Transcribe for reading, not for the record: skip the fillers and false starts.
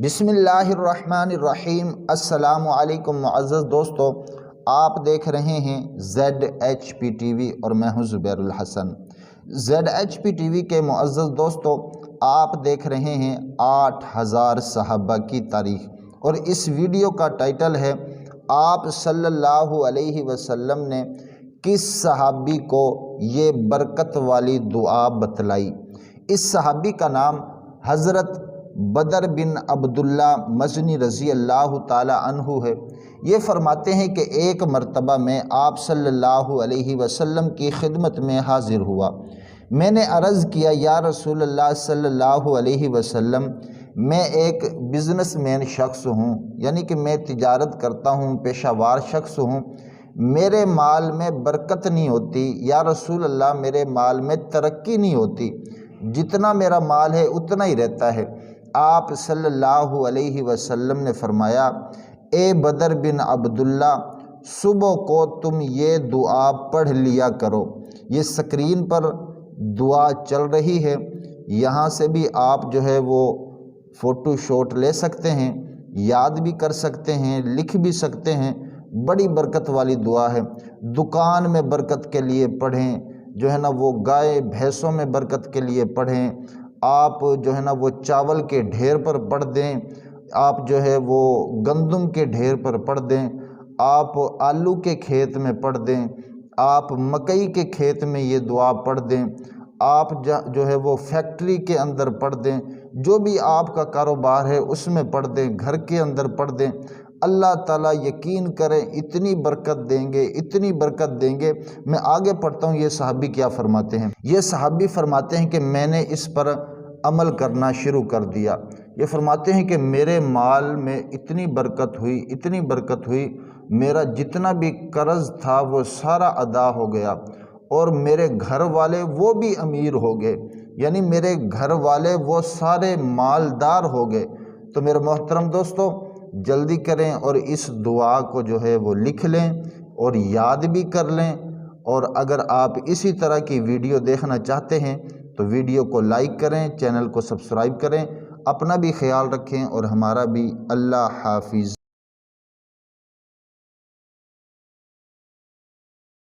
بسم اللہ الرحمن الرحیم۔ السلام علیکم معزز دوستو، آپ دیکھ رہے ہیں ZHP TV اور میں ہوں زبیر الحسن۔ ZHP TV کے معزز دوستو، آپ دیکھ رہے ہیں 8000 صحابہ کی تاریخ، اور اس ویڈیو کا ٹائٹل ہے آپ صلی اللہ علیہ وسلم نے کس صحابی کو یہ برکت والی دعا بتلائی۔ اس صحابی کا نام حضرت بدر بن عبداللہ مزنی رضی اللہ تعالی عنہ ہے۔ یہ فرماتے ہیں کہ ایک مرتبہ میں آپ صلی اللہ علیہ وسلم کی خدمت میں حاضر ہوا۔ میں نے عرض کیا، یا رسول اللہ صلی اللہ علیہ وسلم، میں ایک بزنس مین شخص ہوں، یعنی کہ میں تجارت کرتا ہوں، پیشہ ور شخص ہوں، میرے مال میں برکت نہیں ہوتی، یا رسول اللہ میرے مال میں ترقی نہیں ہوتی، جتنا میرا مال ہے اتنا ہی رہتا ہے۔ آپ صلی اللہ علیہ وسلم نے فرمایا، اے بدر بن عبداللہ، صبح کو تم یہ دعا پڑھ لیا کرو۔ یہ سکرین پر دعا چل رہی ہے، یہاں سے بھی آپ جو ہے وہ فوٹو شاٹ لے سکتے ہیں، یاد بھی کر سکتے ہیں، لکھ بھی سکتے ہیں۔ بڑی برکت والی دعا ہے۔ دکان میں برکت کے لیے پڑھیں، جو ہے نا وہ گائے بھینسوں میں برکت کے لیے پڑھیں، آپ جو ہے نا وہ چاول کے ڈھیر پر پڑھ دیں، آپ جو ہے وہ گندم کے ڈھیر پر پڑھ دیں، آپ آلو کے کھیت میں پڑھ دیں، آپ مکئی کے کھیت میں یہ دعا پڑھ دیں، آپ جو ہے وہ فیکٹری کے اندر پڑھ دیں، جو بھی آپ کا کاروبار ہے اس میں پڑھ دیں، گھر کے اندر پڑھ دیں۔ اللہ تعالیٰ یقین کریں اتنی برکت دیں گے، اتنی برکت دیں گے۔ میں آگے پڑھتا ہوں، یہ صحابی کیا فرماتے ہیں۔ یہ صحابی فرماتے ہیں کہ میں نے اس پر عمل کرنا شروع کر دیا۔ یہ فرماتے ہیں کہ میرے مال میں اتنی برکت ہوئی، اتنی برکت ہوئی، میرا جتنا بھی قرض تھا وہ سارا ادا ہو گیا، اور میرے گھر والے وہ بھی امیر ہو گئے، یعنی میرے گھر والے وہ سارے مالدار ہو گئے۔ تو میرے محترم دوستو، جلدی کریں اور اس دعا کو جو ہے وہ لکھ لیں اور یاد بھی کر لیں، اور اگر آپ اسی طرح کی ویڈیو دیکھنا چاہتے ہیں تو ویڈیو کو لائک کریں، چینل کو سبسکرائب کریں، اپنا بھی خیال رکھیں اور ہمارا بھی۔ اللہ حافظ۔